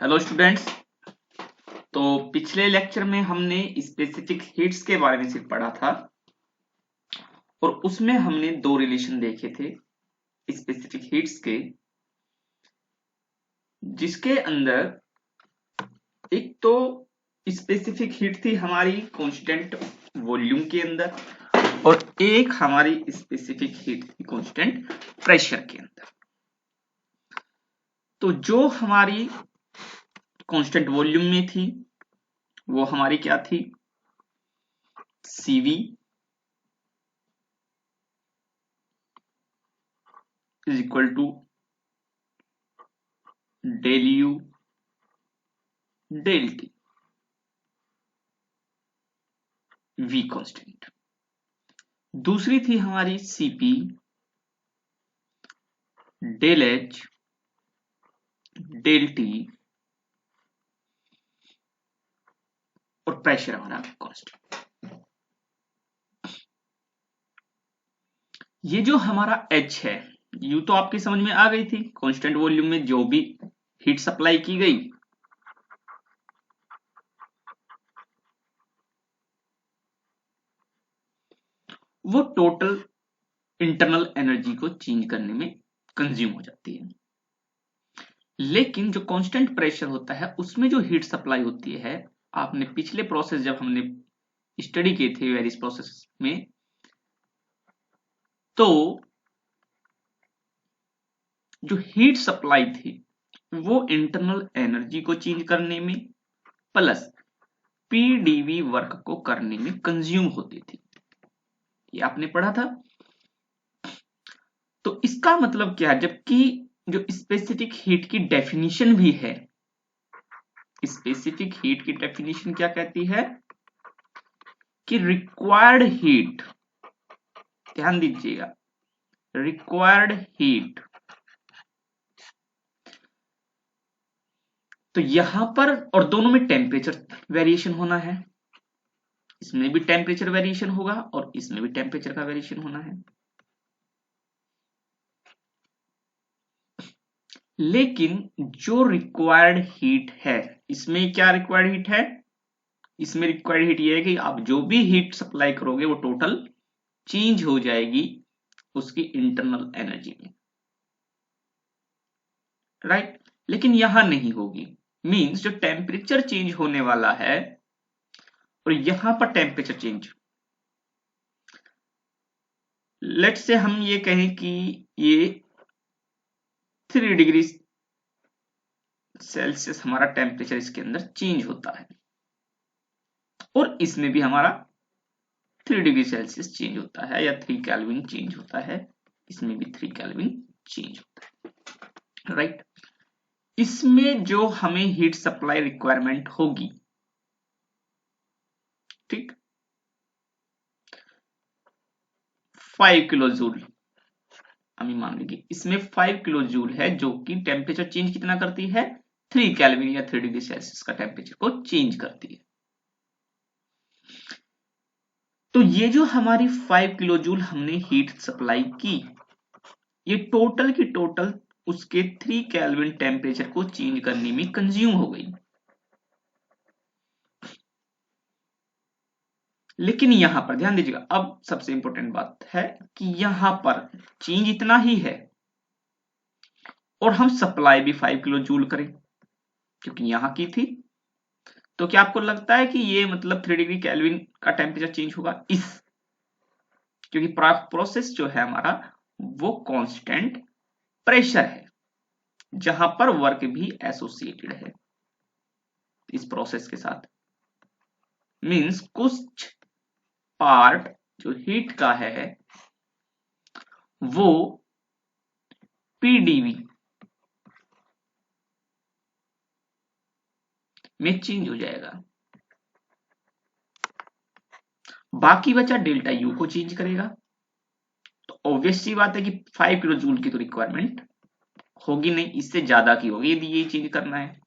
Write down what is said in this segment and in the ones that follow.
Hello students. तो पिछले lecture में हमने स्पेसिफिक हीट्स के बारे में सिर्फ पढ़ा था और उसमें हमने दो रिलेशन देखे थे स्पेसिफिक हीट्स के, जिसके अंदर एक तो स्पेसिफिक हीट थी हमारी कांस्टेंट वॉल्यूम के अंदर और एक हमारी स्पेसिफिक हीट थी कांस्टेंट प्रेशर के अंदर। तो जो हमारी कांस्टेंट वॉल्यूम में थी वो हमारी क्या थी, CV is equal to del U del T V constant. दूसरी थी हमारी CP del H del T और प्रेशर हमारा कांस्टेंट। ये जो हमारा H है, U तो आपकी समझ में आ गई थी, कांस्टेंट वॉल्यूम में जो भी हीट सप्लाई की गई वो टोटल इंटरनल एनर्जी को चेंज करने में कंज्यूम हो जाती है। लेकिन जो कांस्टेंट प्रेशर होता है उसमें जो हीट सप्लाई होती है, आपने पिछले प्रोसेस जब हमने स्टडी किए थे वेरियस प्रोसेस में, तो जो हीट सप्लाई थी वो इंटरनल एनर्जी को चेंज करने में प्लस पीडीवी वर्क को करने में कंज्यूम होती थी। ये आपने पढ़ा था। तो इसका मतलब क्या है, जबकि जो स्पेसिफिक हीट की डेफिनेशन भी है, स्पेसिफिक हीट की डेफिनेशन क्या कहती है कि रिक्वायर्ड हीट, ध्यान दीजिएगा, रिक्वायर्ड हीट, तो यहां पर और दोनों में टेम्परेचर वेरिएशन होना है, इसमें भी टेम्परेचर वेरिएशन होगा और इसमें भी टेम्परेचर का वेरिएशन होना है। लेकिन जो रिक्वायर्ड हीट है, इसमें क्या रिक्वायर्ड हीट है, इसमें रिक्वायर्ड हीट ये है कि आप जो भी हीट सप्लाई करोगे वो टोटल चेंज हो जाएगी उसकी इंटरनल एनर्जी में, राइट। लेकिन यहां नहीं होगी, मींस जो टेम्परेचर चेंज होने वाला है और यहां पर टेम्परेचर चेंज, लेट्स से हम ये कहें कि ये 3 डिग्री सेल्सियस हमारा टेम्परेचर इसके अंदर चेंज होता है और इसमें भी हमारा 3 डिग्री सेल्सियस चेंज होता है या 3 केल्विन चेंज होता है, इसमें भी 3 केल्विन चेंज होता है, राइट। इसमें जो हमें हीट सप्लाई रिक्वायरमेंट होगी, ठीक, 5 किलो जूल, हम मान लीजिए इसमें 5 किलो जूल है जो कि टेम्परेचर चेंज कितना करती है, 3 केल्विन या 3 डिग्री सेल्सियस का टेम्परेचर को चेंज करती है। तो ये जो हमारी 5 किलो जूल हमने हीट सप्लाई की, ये टोटल की टोटल उसके 3 केल्विन टेम्परेचर को चेंज करने में कंज्यूम हो गई। लेकिन यहां पर ध्यान दीजिएगा, अब सबसे इंपॉर्टेंट बात है कि यहां पर चेंज इतना ही है और हम सप्लाई भी 5 किलो जूल करें क्योंकि यहां की थी, तो क्या आपको लगता है कि ये मतलब 3 डिग्री केल्विन का टेम्परेचर चेंज होगा क्योंकि प्रोसेस जो है हमारा वो कांस्टेंट प्रेशर है जहां पर वर्क भी एसोसिएटेड है इस प्रोसेस के साथ, मींस कुछ पार्ट जो हीट का है वो पीडीवी में चेंज हो जाएगा, बाकी बचा डेल्टा यू को चेंज करेगा। तो ऑब्वियस सी बात है कि 5 किलो जूल की तो रिक्वायरमेंट होगी नहीं, इससे ज्यादा की होगी यदि ये चेंज करना है,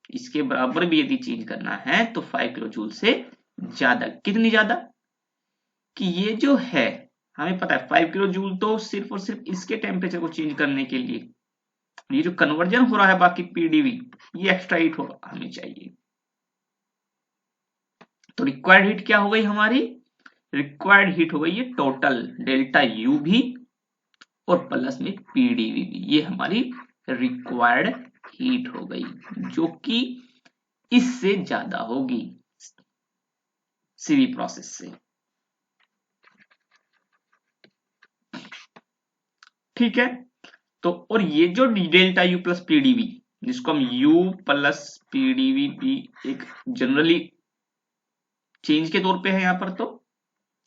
इसके बराबर भी यदि चेंज करना है तो 5 किलो जूल से ज्यादा। कितनी ज्यादा कि ये जो है हमें पता है 5 किलो जूल तो सिर्फ और सिर्फ इसके टेम्परेचर को चेंज करने के लिए ये जो कन्वर्जन हो रहा है बाकी पीडीवी, ये एक्स्ट्रा हीट होगा हमें चाहिए। तो रिक्वायर्ड हीट क्या हो गई हमारी, रिक्वायर्ड हीट हो गई ये टोटल डेल्टा यू भी और प्लस में पीडीवी भी, ये हमारी रिक्वायर्ड हीट हो गई, जो कि इससे ज्यादा होगी सीवी प्रोसेस से। ठीक है, तो और ये जो डेल्टा यू प्लस पीडीवी, जिसको हम यू प्लस पीडीवी भी एक जनरली चेंज के तौर पे है यहां पर, तो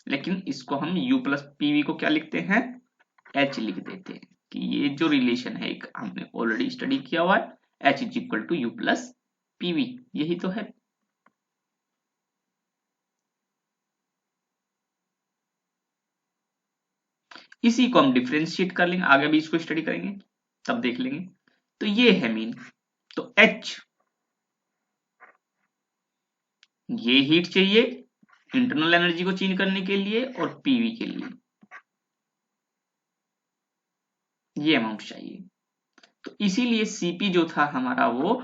लेकिन इसको हम यू प्लस पीवी को क्या लिखते हैं, एच लिख देते हैं, कि ये जो रिलेशन है एक हमने ऑलरेडी स्टडी किया हुआ है, H is equal to U plus PV, यही तो है। इसी को हम डिफरेंशिएट कर लेंगे, आगे भी इसको स्टडी करेंगे तब देख लेंगे। तो ये है मीन, तो एच ये हीट चाहिए इंटरनल एनर्जी को चेंज करने के लिए, और पीवी के लिए ये अमाउंट चाहिए। तो इसीलिए सीपी जो था हमारा वो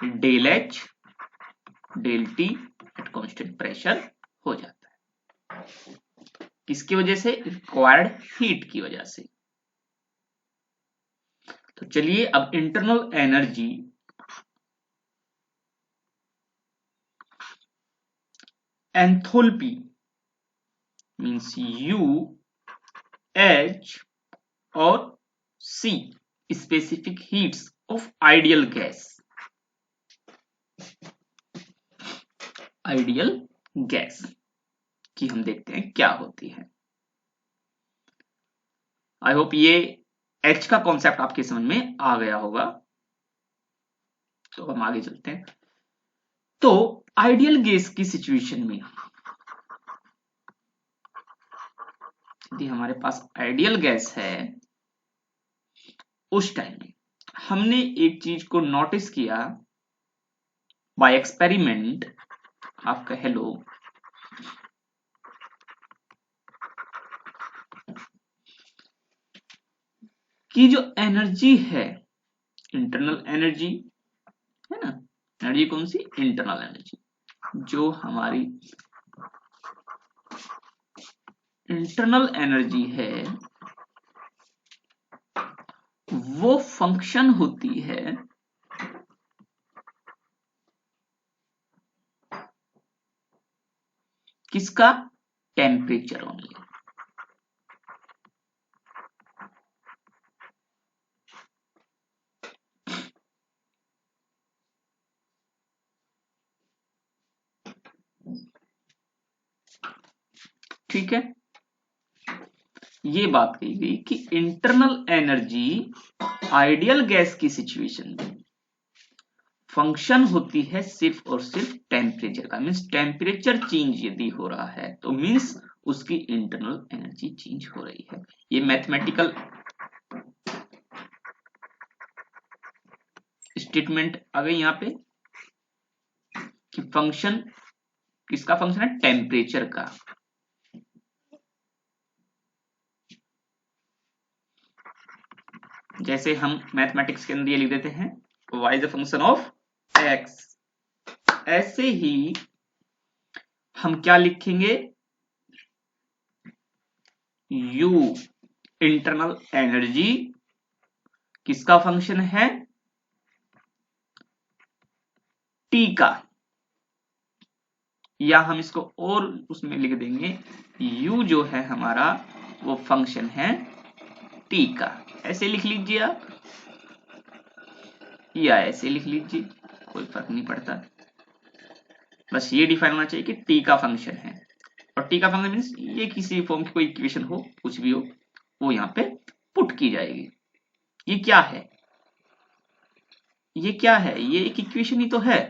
del H del T at constant pressure हो जाता है, किसकी वजह से, रिक्वायर्ड हीट की वजह से। तो चलिए अब internal energy enthalpy means U H और C specific heats of ideal gas, ideal gas की हम देखते हैं क्या होती है। आई होप ये एच का कॉन्सेप्ट आपके समझ में आ गया होगा। तो हम आगे चलते हैं। तो आइडियल गैस की सिचुएशन में यदि हमारे पास आइडियल गैस है, उस टाइम में हमने एक चीज को नोटिस किया बाय एक्सपेरिमेंट, आप कह लो कि जो एनर्जी है इंटरनल एनर्जी है ना, एनर्जी कौन सी, इंटरनल एनर्जी, जो हमारी इंटरनल एनर्जी है वो फंक्शन होती है किसका, टेम्परेचर ओनली। ठीक है, ये बात कही गई कि इंटरनल एनर्जी आइडियल गैस की सिचुएशन में फंक्शन होती है सिर्फ और सिर्फ टेम्परेचर का, मींस टेम्परेचर चेंज यदि हो रहा है तो मींस उसकी इंटरनल एनर्जी चेंज हो रही है। ये मैथमेटिकल स्टेटमेंट आ गई यहां पे कि फंक्शन किसका फंक्शन है, टेम्परेचर का। जैसे हम मैथमेटिक्स के अंदर ये लिख देते हैं y is the function of x, ऐसे ही हम क्या लिखेंगे, u इंटरनल एनर्जी किसका फंक्शन है, t का, या हम इसको और उसमें लिख देंगे u जो है हमारा वो फंक्शन है t का, ऐसे लिख लीजिए आप या ऐसे लिख लीजिए, कोई फर्क नहीं पड़ता, बस ये डिफाइन होना चाहिए कि t का फंक्शन है, और t का फंक्शन मींस ये किसी फॉर्म की कोई इक्वेशन हो, कुछ भी हो, वो यहाँ पे पुट की जाएगी। ये क्या है, ये क्या है, ये एक इक्वेशन ही तो है।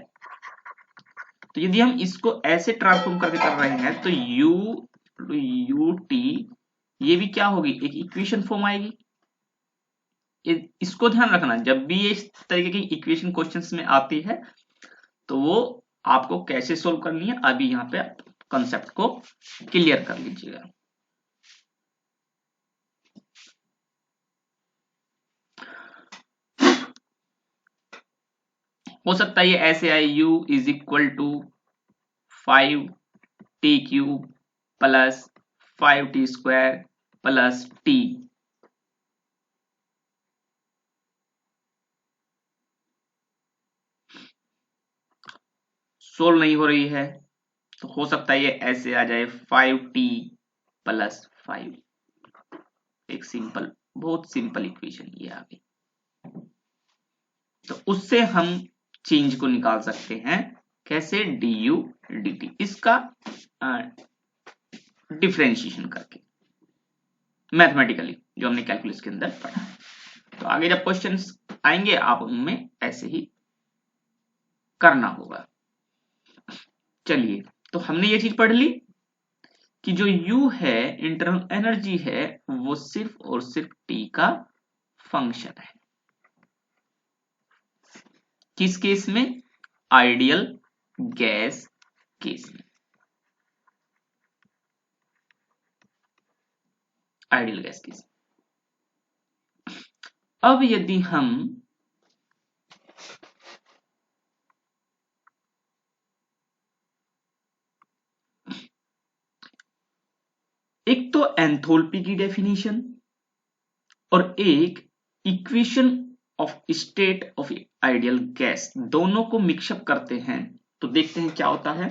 तो यदि हम इसको ऐसे ट्रांसफॉर्म करके कर रहे हैं तो यू टी ये भी क्या होगी, एक इक्वेशन फॉर्म आएगी। इसको ध्यान रखना, जब भी ये इस तरीके की इक्वेशन क्वेश्चंस में आती है तो वो आपको कैसे सोल्व करनी है, अभी यहाँ पे आप कंसेप्ट को क्लियर कर लीजिएगा। हो सकता है ये ऐसे आए, u is equal to 5t³ plus 5t² plus t। Solve नहीं हो रही है तो हो सकता है ये ऐसे आ जाए 5t प्लस 5। एक सिंपल, बहुत सिंपल इक्वेशन ये आ गई। तो उससे हम चेंज को निकाल सकते हैं कैसे, du dt, इसका डिफरेंशिएशन करके मैथमेटिकली, जो हमने कैलकुलस के अंदर पढ़ा। तो आगे जब क्वेश्चंस आएंगे आप उनमें ऐसे ही करना होगा। चलिए, तो हमने ये चीज पढ़ ली कि जो U है, इंटरनल एनर्जी है, वो सिर्फ और सिर्फ T का फंक्शन है। किस केस में, आइडियल गैस केस में, आइडियल गैस केस। अब यदि हम एक तो एंथोल्पी की डेफिनेशन और एक equation of state of ideal gas, दोनों को मिक्सअप करते हैं तो देखते हैं क्या होता है।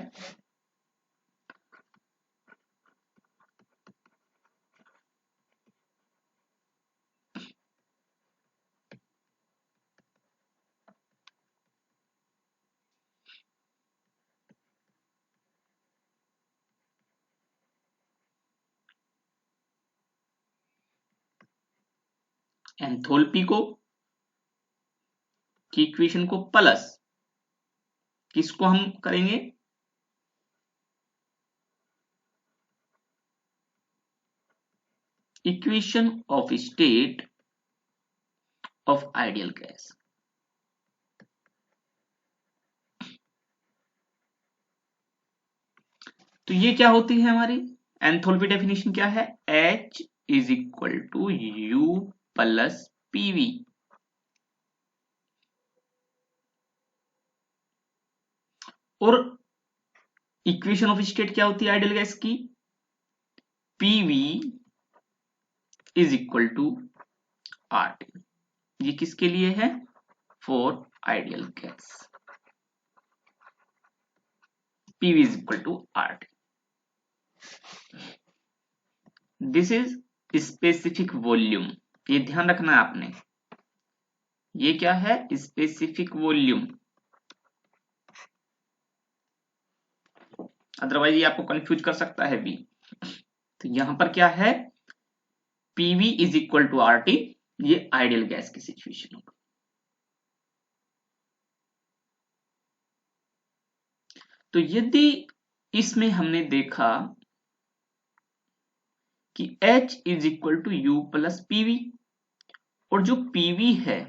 एंथोल्पी को की इक्वेशन को प्लस किसको हम करेंगे, equation of state of ideal gas. तो ये क्या होती है हमारी एंथोल्पी डेफिनेशन, क्या है, H is equal to U plus PV। और इक्वेशन ऑफ स्टेट क्या होती है आइडियल गैस की, PV is equal to RT। ये किसके लिए है, for ideal gas, PV is equal to RT। This is specific volume, ये ध्यान रखना है आपने, ये क्या है, स्पेसिफिक वॉल्यूम। अदरवाइज ये आपको कंफ्यूज कर सकता है भी। तो यहां पर क्या है, PV is equal to RT, ये आइडियल गैस की सिचुएशन होगा। तो यदि इसमें हमने देखा कि H is equal to U plus PV, और जो PV है,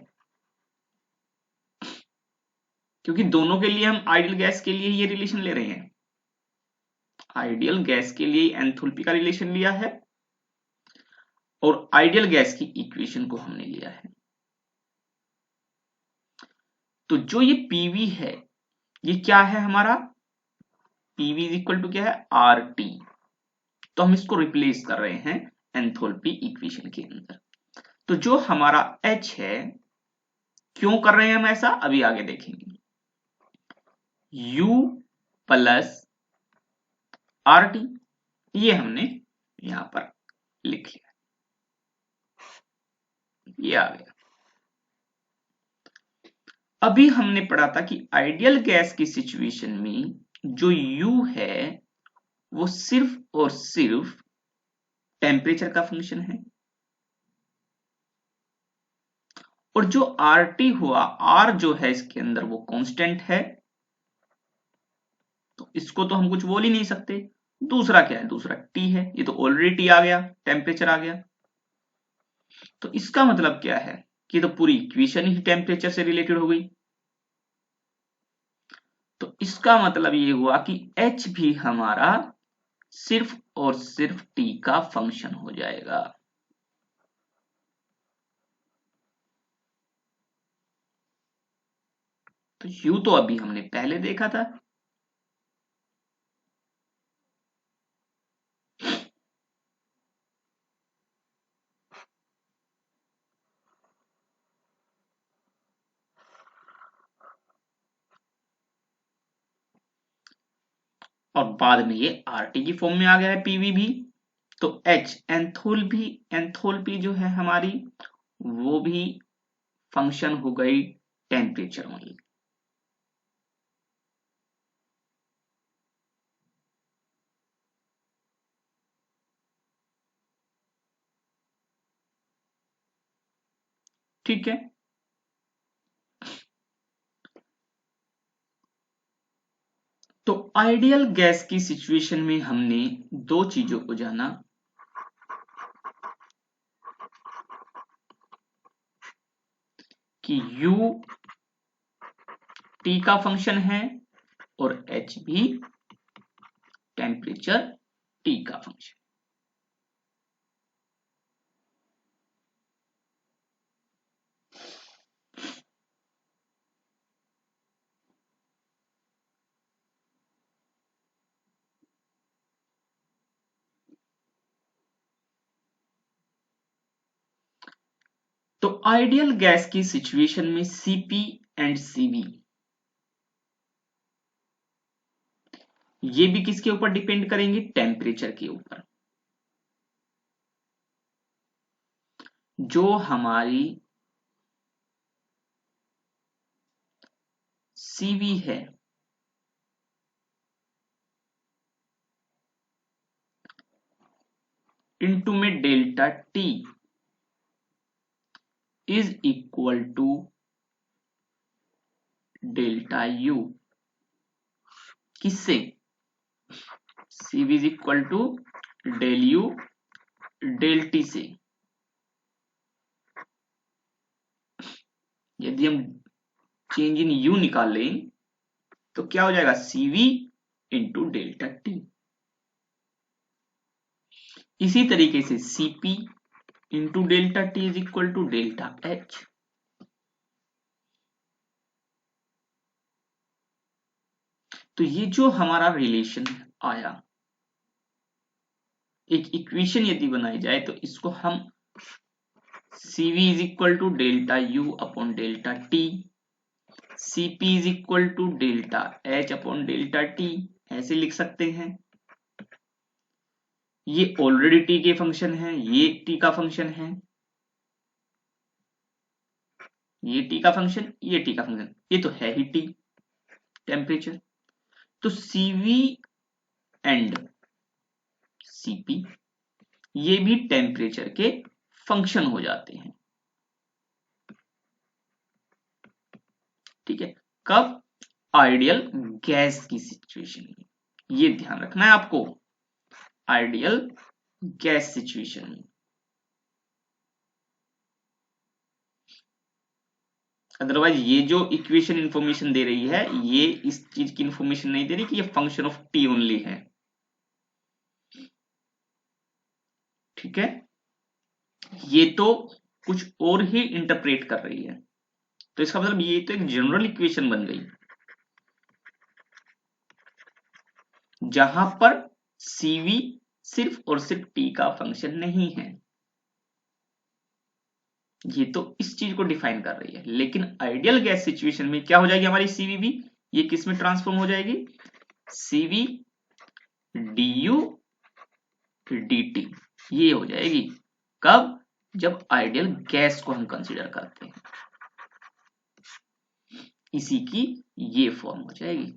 क्योंकि दोनों के लिए हम आइडियल गैस के लिए ये रिलेशन ले रहे हैं, आइडियल गैस के लिए एंथैल्पी का रिलेशन लिया है और आइडियल गैस की इक्वेशन को हमने लिया है। तो जो ये PV है, ये क्या है हमारा, PV इज इक्वल टू क्या है, RT। तो हम इसको रिप्लेस कर रहे हैं एंथैल्पी इक्वेशन के अंदर। तो जो हमारा H है, क्यों कर रहे हैं हम ऐसा, अभी आगे देखेंगे। U प्लस RT, ये हमने यहां पर लिख लिया, ये आ गया। अभी हमने पढ़ा था कि आइडियल गैस की सिचुएशन में जो U है वो सिर्फ और सिर्फ टेम्परेचर का फंक्शन है, और जो RT हुआ, R जो है इसके अंदर वो कांस्टेंट है, तो इसको तो हम कुछ बोल ही नहीं सकते। दूसरा क्या है, दूसरा T है, ये तो ऑलरेडी T आ गया, टेम्परेचर आ गया। तो इसका मतलब क्या है कि तो पूरी इक्वेशन ही टेम्परेचर से रिलेटेड हो गई। तो इसका मतलब ये हुआ कि H भी हमारा सिर्फ और सिर्फ T का फंक्शन हो जाएगा। तो यू तो अभी हमने पहले देखा था। और बाद में ये आरटी की फॉर्म में आ गया है पीवी भी। तो एच एंथोल्पी जो है हमारी, वो भी फंक्शन हो गई टेम्परेचर वाली। ठीक है, तो आइडियल गैस की सिचुएशन में हमने दो चीजों को जाना, कि u टी का फंक्शन है और h भी टेम्परेचर टी का फंक्शन। तो आइडियल गैस की सिचुएशन में Cp एंड Cv ये भी किसके ऊपर डिपेंड करेंगे, टेम्परेचर के ऊपर। जो हमारी Cv है इनटू में delta T is equal to delta U, किससे, Cv is equal to del U del T से। यदि हम चेंज इन यू निकाल लें तो क्या हो जाएगा, Cv इंटू डेल्टा टी। इसी तरीके से Cp into delta T is equal to delta H. तो ये जो हमारा रिलेशन आया, एक इक्वेशन यदि बनाई जाए तो इसको हम Cv is equal to delta U upon delta T, Cp is equal to delta H upon delta T ऐसे लिख सकते हैं। ये ऑलरेडी टी के फंक्शन है, ये टी का फंक्शन है, ये टी का फंक्शन, ये टी का फंक्शन, ये तो है ही टी टेम्परेचर। तो Cv एंड Cp ये भी टेम्परेचर के फंक्शन हो जाते हैं। ठीक है, कब, आइडियल गैस की सिचुएशन में, ये ध्यान रखना है आपको, आइडियल गैस सिचुएशन में। अदरवाइज ये जो इक्वेशन इंफॉर्मेशन दे रही है, ये इस चीज की इंफॉर्मेशन नहीं दे रही कि ये फंक्शन ऑफ टी ओनली है। ठीक है, ये तो कुछ और ही इंटरप्रेट कर रही है। तो इसका मतलब ये तो एक जनरल इक्वेशन बन गई जहां पर Cv सिर्फ और सिर्फ टी का फंक्शन नहीं है। ये तो इस चीज को डिफाइन कर रही है, लेकिन आइडियल गैस सिचुएशन में क्या हो जाएगी हमारी Cv भी, ये किस में ट्रांसफॉर्म हो जाएगी, Cv du dt, ये हो जाएगी। कब, जब आइडियल गैस को हम कंसीडर करते हैं, इसी की ये फॉर्म हो जाएगी।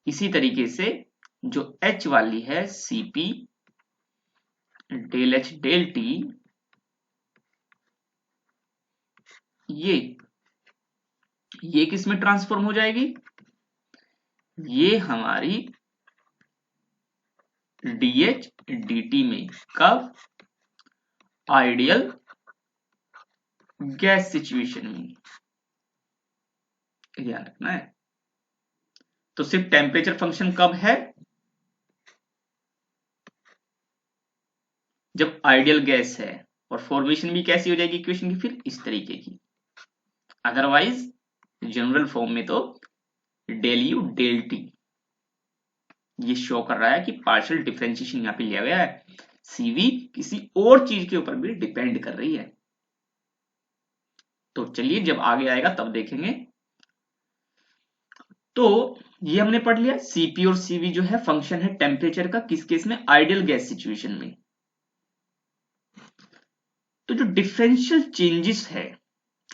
इसी तरीके से जो H वाली है Cp del H del T, ये किस में ट्रांसफॉर्म हो जाएगी, ये हमारी dH dt में। कब, आइडियल गैस सिचुएशन में, ध्यान रखना है। तो सिर्फ टेम्परेचर फंक्शन कब है, जब आइडियल गैस है, और फॉर्मेशन भी कैसी हो जाएगी इक्वेशन की, फिर इस तरीके की। अदरवाइज जनरल फॉर्म में तो डेल यू डेल टी, ये शो कर रहा है कि पार्शियल डिफरेंशिएशन यहाँ पे लिया गया है, सीवी किसी और चीज के ऊपर भी डिपेंड कर रही है। तो चलिए जब आगे आएगा तब देखेंगे। तो ये हमने पढ़ लिया, सीपी और सीवी जो है फंक्शन है टेम्परेचर का, किस केस में, आइडियल गैस सिचुएशन में। तो जो डिफरेंशियल चेंजेस है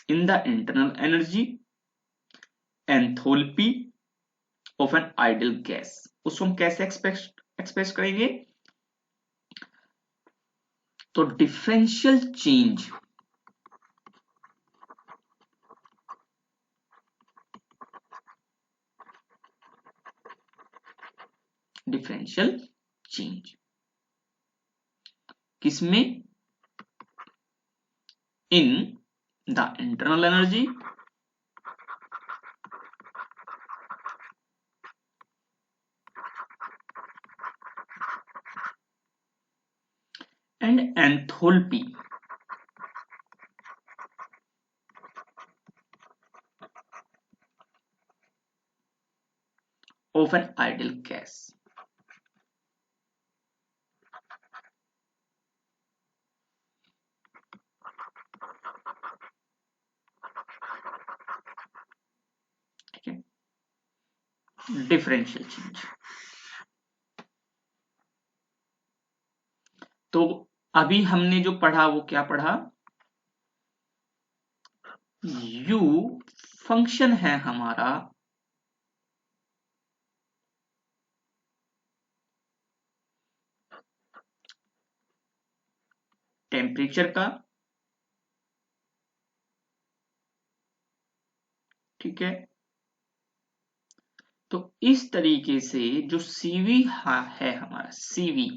in the internal energy enthalpy of an ideal gas, उसको हम कैसे एक्सप्रेस करेंगे? तो डिफरेंशियल चेंज डिफरेंशियल चेंज किसमें? In the internal energy and enthalpy of an ideal gas. ठीक है, डिफरेंशियल चेंज। तो अभी हमने जो पढ़ा वो क्या पढ़ा? u फंक्शन है हमारा टेम्परेचर का, ठीक है। तो इस तरीके से जो सीवी है हमारा सीवी,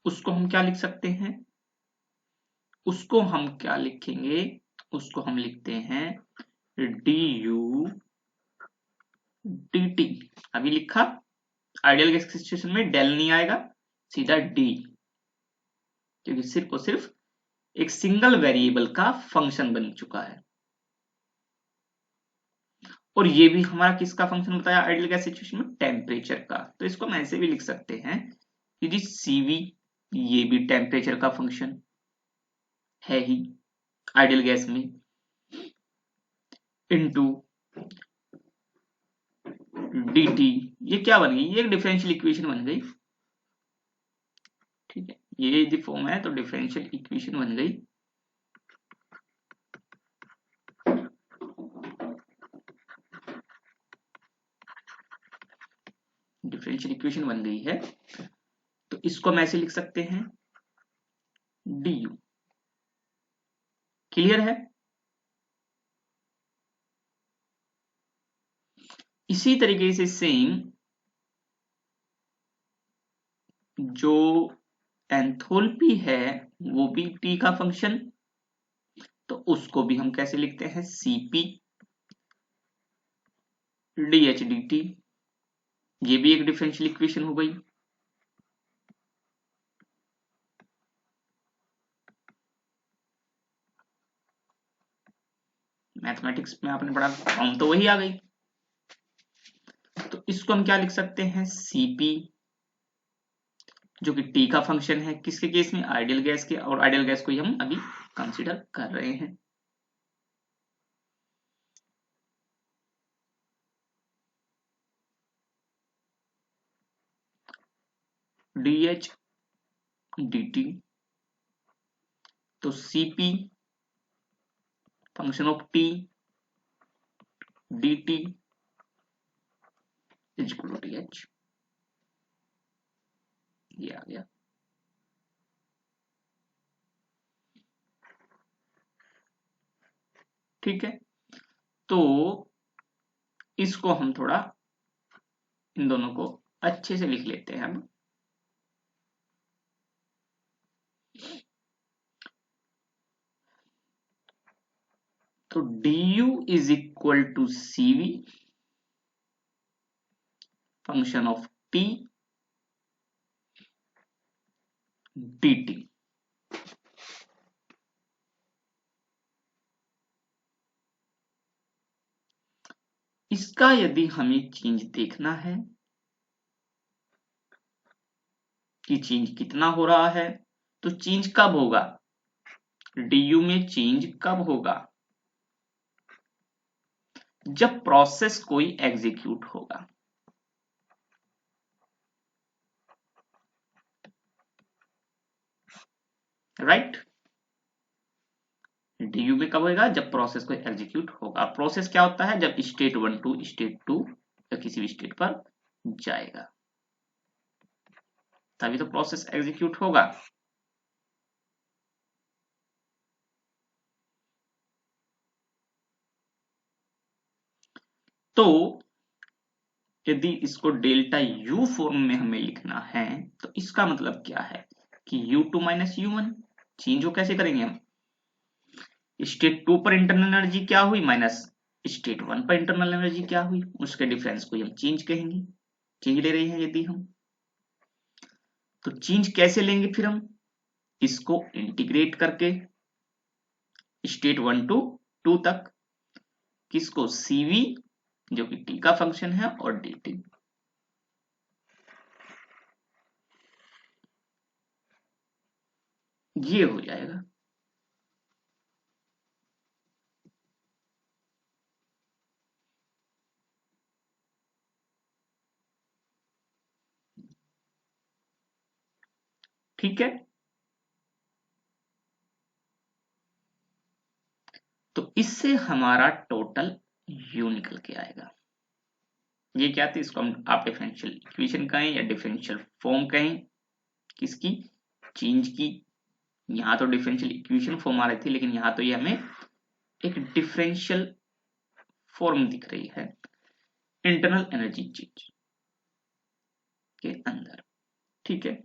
उसको हम क्या लिख सकते हैं? उसको हम क्या लिखेंगे? उसको हम लिखते हैं डी यू डी टी। अभी लिखा, आइडियल गैस सिचुएशन में डेल नहीं आएगा, सीधा डी, क्योंकि सिर्फ और सिर्फ एक सिंगल वेरिएबल का फंक्शन बन चुका है। और ये भी हमारा किसका फंक्शन बताया आइडियल गैस सिचुएशन में? टेम्परेचर का। तो इसको हम ऐसे भी लिख सकते हैं कि जी सीवी ये भी टेम्परेचर का फंक्शन है ही आइडियल गैस में, इनटू dt। ये क्या बन गई? ये एक डिफरेंशियल इक्वेशन बन गई, ठीक है। ये यदि फॉर्म है तो डिफरेंशियल इक्वेशन बन गई। डिफरेंशियल इक्वेशन बन गई है, तो इसको हम ऐसे लिख सकते हैं du। क्लियर है? इसी तरीके से सेम जो एंथोल्पी है वो भी t का फंक्शन, तो उसको भी हम कैसे लिखते हैं? cp dh dt। ये भी एक डिफरेंशियल इक्वेशन हो गई। मैथमेटिक्स में आपने पढ़ा, फॉर्म तो वही आ गई। तो इसको हम क्या लिख सकते हैं? cp, जो कि t का फंक्शन है, किसके केस में? आइडियल गैस के, और आइडियल गैस को ही हम अभी कंसीडर कर रहे हैं। dh dt, तो cp function of t dt is equal to dh। ये आ गया। ठीक है, तो इसको हम थोड़ा इन दोनों को अच्छे से लिख लेते हैं हम। तो du is equal to cv function of t dt। इसका यदि हमें चेंज देखना है कि चेंज कितना हो रहा है, तो चेंज कब होगा, du में चेंज कब होगा, जब प्रोसेस कोई एग्जीक्यूट होगा। राइट, du में कब होगा, जब प्रोसेस कोई एग्जीक्यूट होगा। प्रोसेस क्या होता है, जब स्टेट 1 टू स्टेट 2 या किसी भी स्टेट पर जाएगा तभी तो प्रोसेस एग्जीक्यूट होगा। तो यदि इसको डेल्टा u फॉर्म में हमें लिखना है तो इसका मतलब क्या है कि u2 माइनस u1 चेंज हो कैसे करेंगे हम, स्टेट 2 पर इंटरनल एनर्जी क्या हुई माइनस स्टेट 1 पर इंटरनल एनर्जी क्या हुई, उसके डिफरेंस को हम चेंज कहेंगे। चेंज ले रहे हैं यदि हम, तो चेंज कैसे लेंगे फिर हम, इसको इंटीग्रेट करके स्टेट 1 टू 2 तक, किसको cv जो कि t का फंक्शन है और dt, ये हो जाएगा। ठीक है, तो इससे हमारा टोटल u निकल के आएगा। ये क्या थी, इसको हम आप डिफरेंशियल इक्वेशन कहें या डिफरेंशियल फॉर्म कहें, किसकी, चेंज की। यहाँ तो डिफरेंशियल इक्वेशन फॉर्म आ रही थी, लेकिन यहाँ तो ये हमें एक डिफरेंशियल फॉर्म दिख रही है इंटरनल एनर्जी चेंज के अंदर। ठीक है,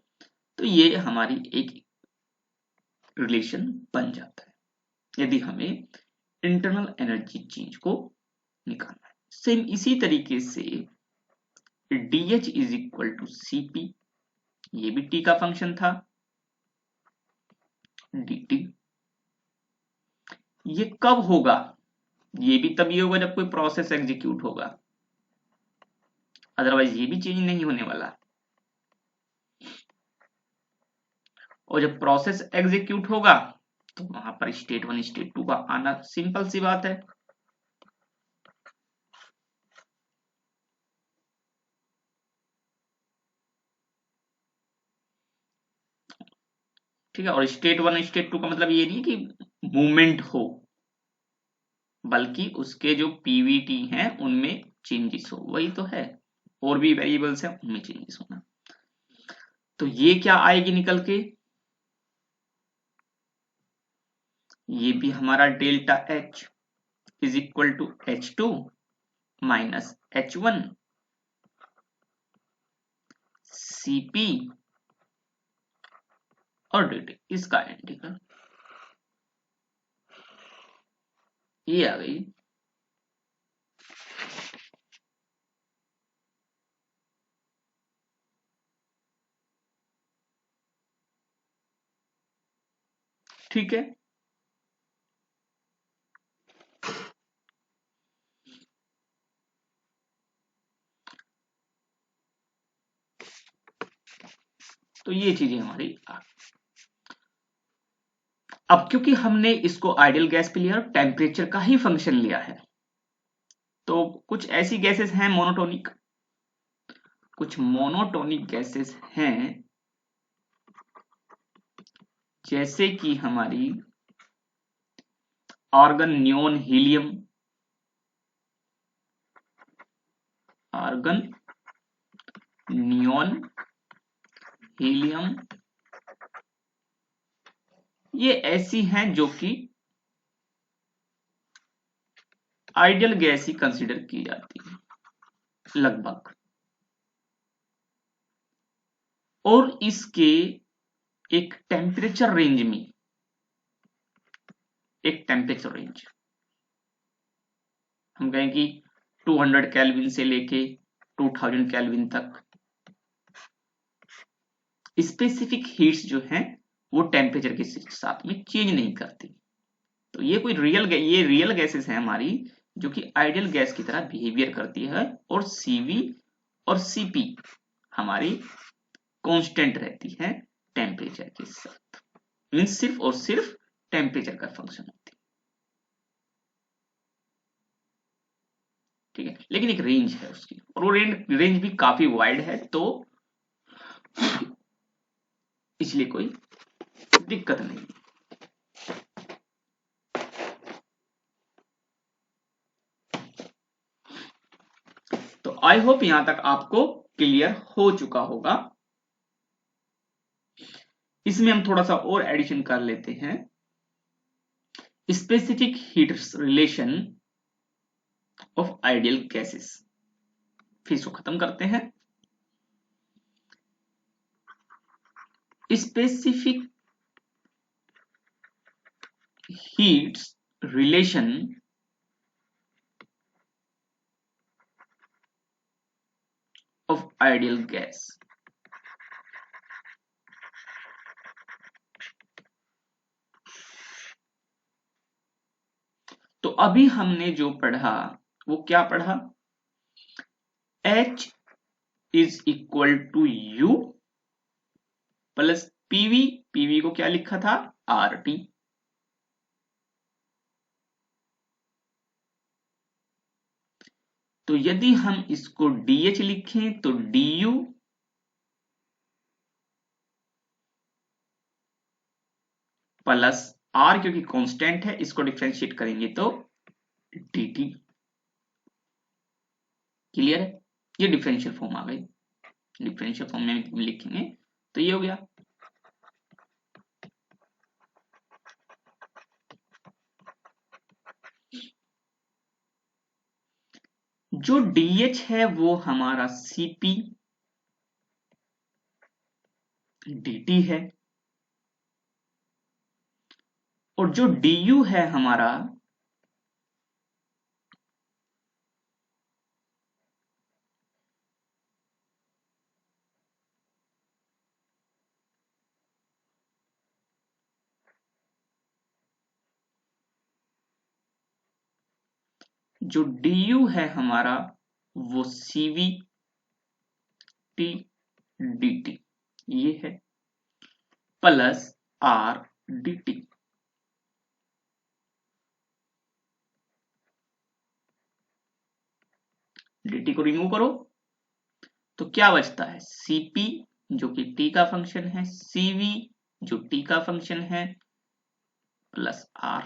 तो ये हमारी एक रिलेशन बन जाता है यदि हमें इंटरनल एनर्जी चेंज को निकालना है। सेम इसी तरीके से dH is equal to Cp, ये भी t का फंक्शन था, dt ये कब होगा, ये भी तभी होगा जब कोई प्रोसेस एग्जीक्यूट होगा, अदरवाइज ये भी चेंज नहीं होने वाला। और जब प्रोसेस एग्जीक्यूट होगा तो वहां पर स्टेट 1 स्टेट 2 का आना सिंपल सी बात है। ठीक है, और स्टेट 1 स्टेट 2 का मतलब ये नहीं कि मूवमेंट हो, बल्कि उसके जो पीवीटी हैं उनमें चेंजेस हो, वही तो है, और भी वेरिएबल्स हैं उनमें चेंजेस होना। तो ये क्या आएगी निकल के, ये भी हमारा delta H is equal to H2 minus H1 Cp और dt, इसका इंटीग्रल ये आ गई। ठीक है, तो ये चीजें हमारी अब क्योंकि हमने इसको आइडियल गैस पे लिया और टेम्परेचर का ही फंक्शन लिया है, तो कुछ ऐसी गैसेस हैं मोनोटोनिक, कुछ मोनोटोनिक गैसेस हैं जैसे कि हमारी argon neon helium, argon neon helium, ये ऐसी हैं जो कि आइडियल गैस ही कंसीडर की जाती है लगभग, और इसके एक टेम्परेचर रेंज में, एक टेम्परेचर रेंज हम कहें कि 200 केल्विन से लेके 2000 केल्विन तक स्पेसिफिक हीट्स जो हैं वो टेम्परेचर के साथ में चेंज नहीं करती। तो ये कोई रियल, ये रियल गैसेस हैं हमारी जो कि आइडियल गैस की तरह बिहेवियर करती है, और Cv और Cp हमारी कांस्टेंट रहती है टेम्परेचर के साथ, मीन्स सिर्फ और सिर्फ टेम्परेचर का फंक्शन होती है। ठीक है, लेकिन एक रेंज है उसकी, और वो रेंज भी काफी वाइड है, तो इसलिए कोई दिक्कत नहीं। तो आई होप यहां तक आपको क्लियर हो चुका होगा। इसमें हम थोड़ा सा और एडिशन कर लेते हैं, specific heat relation of ideal gases. फिर इसको खत्म करते हैं। Specific heats relation of ideal gas. तो अभी हमने जो पढ़ा वो क्या पढ़ा, H is equal to U plus PV, PV को क्या लिखा था, RT। तो यदि हम इसको DH लिखें तो DU प्लस R, क्योंकि कांस्टेंट है, इसको डिफरेंशिएट करेंगे तो DT। क्लियर है, ये डिफरेंशियल फॉर्म आ गई। डिफरेंशियल फॉर्म में लिखेंगे तो ये हो गया। जो DH है वो हमारा Cp dt है, और जो du है हमारा जो du है हमारा वो Cv t dt ये है, प्लस R dt। dt को रिमूव करो तो क्या बचता है, Cp जो कि t का फंक्शन है, Cv जो t का फंक्शन है, प्लस R।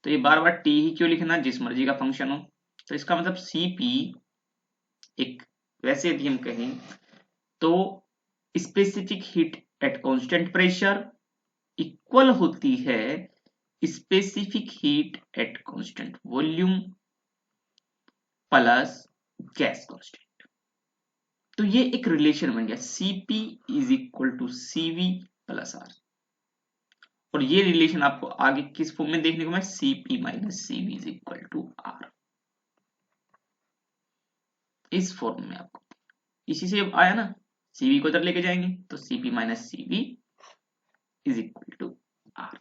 तो ये बार बार t ही क्यों लिखना, जिस मर्जी का फंक्शन हो। तो इसका मतलब Cp एक, वैसे यदि हम कहें तो specific heat at constant pressure equal होती है specific heat at constant volume plus gas constant. तो ये एक रिलेशन बन गया, Cp is equal to Cv plus R। और ये रिलेशन आपको आगे किस फॉर्म में देखने को मिला, Cp minus Cv is equal to R, इस फॉर्म में आपको इसी से आया ना। Cv को इधर लेके जाएंगे तो Cp minus Cv is equal to R।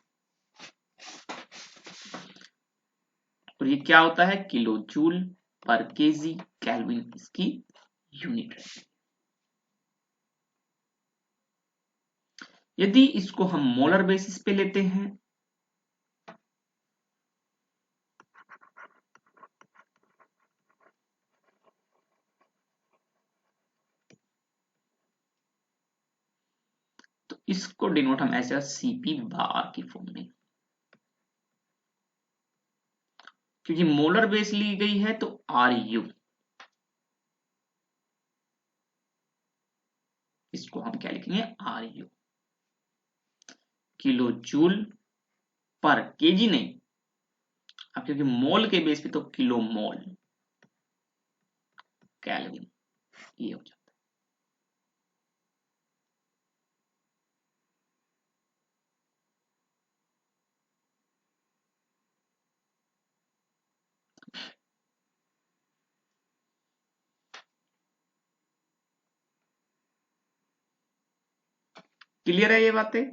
और ये क्या होता है, किलो जूल पर केजी केल्विन इसकी यूनिट है। यदि इसको हम मोलर बेसिस पे लेते हैं तो इसको डिनोट हम ऐसे Cp बार की फॉर्म में, क्योंकि मोलर बेस ली गई है तो Ru, इसको हम क्या लिखेंगे, Ru किलो जूल पर केजी नहीं, अब क्योंकि मोल के बेस पे तो किलो मोल केल्विन ये हो जाता है। क्लियर है ये बातें।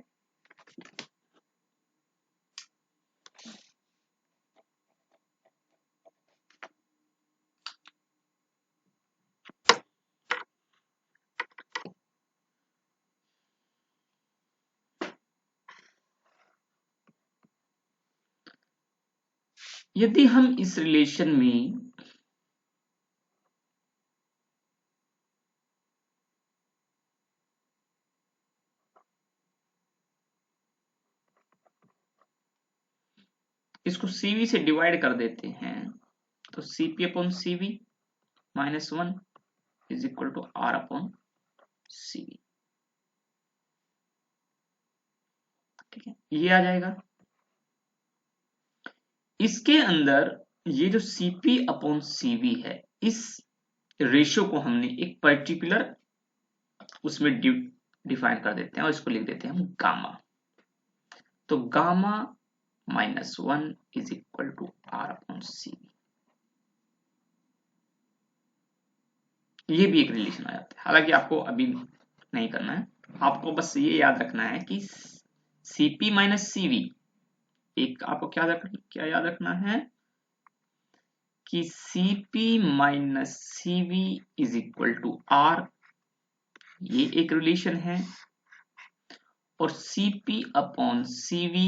यदि हम इस रिलेशन में इसको CV से डिवाइड कर देते हैं तो CP upon CV -1 is equal to R upon CV। ठीक है, ये आ जाएगा। इसके अंदर ये जो CP अपॉन CV है, इस रेशियो को हमने एक पर्टिकुलर उसमें डिफाइन कर देते हैं और इसको लिख देते हैं हम गामा। तो gamma -1 is equal to R upon CV। ये भी एक रिलेशन आ जाता है, हालांकि आपको अभी नहीं करना है, आपको बस ये याद रखना है कि CP माइनस CV, एक आपको क्या याद रखना है कि CP minus CV is equal to R, ये एक रिलेशन है, और CP upon CV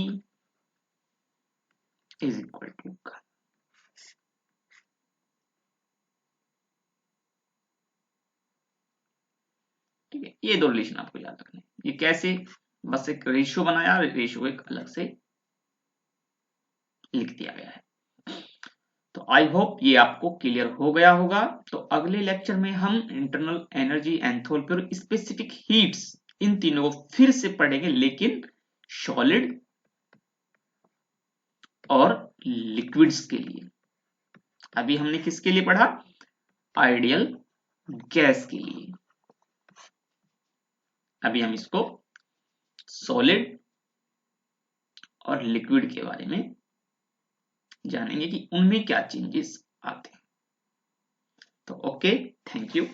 is equal to का। ठीक है, ये दो रिलेशन आपको याद रखने हैं। ये कैसे, बस एक रेशियो बनाया, रेशियो एक अलग से लिख दिया गया है। तो आई होप ये आपको क्लियर हो गया होगा। तो अगले लेक्चर में हम इंटरनल एनर्जी, एंथैल्पी और स्पेसिफिक हीट्स, इन तीनों को फिर से पढ़ेंगे, लेकिन सॉलिड और लिक्विड्स के लिए। अभी हमने किसके लिए पढ़ा, आइडियल गैस के लिए। अभी हम इसको सॉलिड और लिक्विड के बारे में जानेंगे कि उनमें क्या चेंजेस आते हैं। तो ओके, थैंक यू।